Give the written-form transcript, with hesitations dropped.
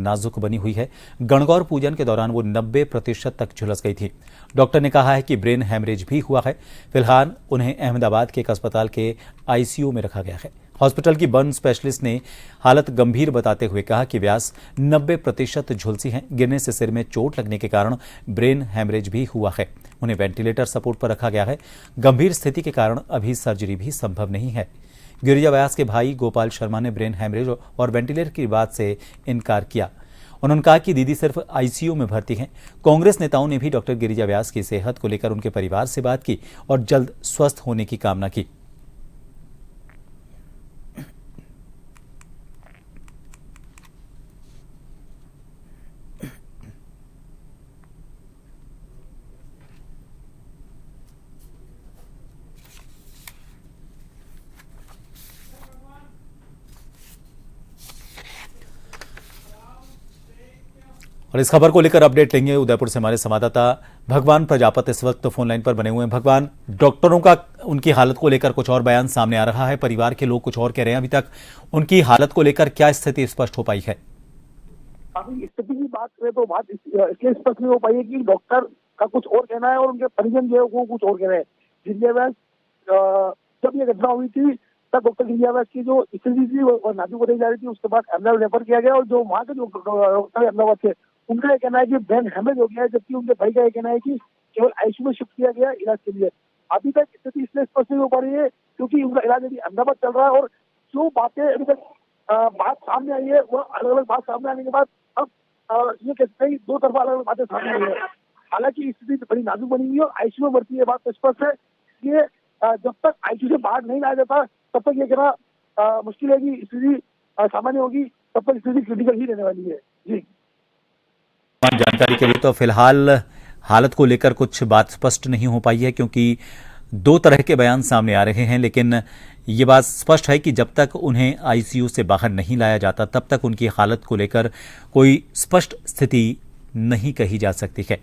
नाजुक बनी हुई है। गणगौर पूजन के दौरान वो 90% तक झुलस गई थी। डॉक्टर ने कहा है कि ब्रेन हैमरेज भी हुआ है। फिलहाल उन्हें अहमदाबाद के एक अस्पताल के आईसीयू में रखा गया है। हॉस्पिटल की बर्न स्पेशलिस्ट ने हालत गंभीर बताते हुए कहा कि व्यास 90% झुलसी हैं। गिरने से सिर में चोट लगने के कारण ब्रेन हैमरेज भी हुआ है। उन्हें वेंटिलेटर सपोर्ट पर रखा गया है। गंभीर स्थिति के कारण अभी सर्जरी भी संभव नहीं है। गिरिजा व्यास के भाई गोपाल शर्मा ने ब्रेन हैमरेज और वेंटिलेटर की बात से इनकार किया। उन्होंने कहा कि दीदी सिर्फ आईसीयू में भर्ती हैं। कांग्रेस नेताओं ने भी डॉक्टर गिरिजा व्यास की सेहत को लेकर उनके परिवार से बात की और जल्द स्वस्थ होने की कामना की। और इस खबर को लेकर अपडेट लेंगे उदयपुर से हमारे संवाददाता भगवान प्रजापति इस वक्त फोन लाइन पर बने हुए हैं। भगवान, डॉक्टरों का उनकी हालत को लेकर कुछ और बयान सामने आ रहा है, परिवार के लोग कुछ और कह रहे हैं। अभी तक उनकी हालत को लेकर क्या स्थिति स्पष्ट हो पाई है? अभी स्थिति की बात करें तो बात इसलिए स्पष्ट नहीं हो पाई है कि डॉक्टर का कुछ और कहना है और उनके परिजन जो है वो कुछ और कह रहे हैं। गिरिजा व्यास जब ये घटना हुई थी तब डॉक्टर गिरिजा व्यास की जो स्थिति थी वो नाजुक बताई जा रही थी। उसके बाद अहमदाबाद रेफर किया गया और जो वहाँ के जो डॉक्टर अहमदाबाद थे उनका यह कहना है कि ब्रेन हैमरेज हो गया है, जबकि उनके भाई का यह कहना है कि केवल आईसीयू में शिफ्ट किया गया इलाज के लिए। अभी तक स्थिति इसलिए स्पष्ट नहीं हो पा रही है क्योंकि उनका इलाज अभी अहमदाबाद चल रहा है और जो बातें अभी तक बात सामने आई है वो अलग अलग बात सामने आने के बाद अब ये कहते हैं दो तरफा अलग अलग बातें सामने आई है। हालांकि स्थिति बड़ी नाजुक बनी हुई है और आईसीयू में भर्ती है, बात तो स्पष्ट है। ये जब तक आईसीयू से बाहर नहीं लाया जाता तब तक ये कहना मुश्किल है कि स्थिति सामान्य होगी, तब तक स्थिति क्रिटिकल ही रहने वाली है। जी, जानकारी के लिए तो फिलहाल हालत को लेकर कुछ बात स्पष्ट नहीं हो पाई है क्योंकि दो तरह के बयान सामने आ रहे हैं, लेकिन ये बात स्पष्ट है कि जब तक उन्हें आईसीयू से बाहर नहीं लाया जाता तब तक उनकी हालत को लेकर कोई स्पष्ट स्थिति नहीं कही जा सकती है।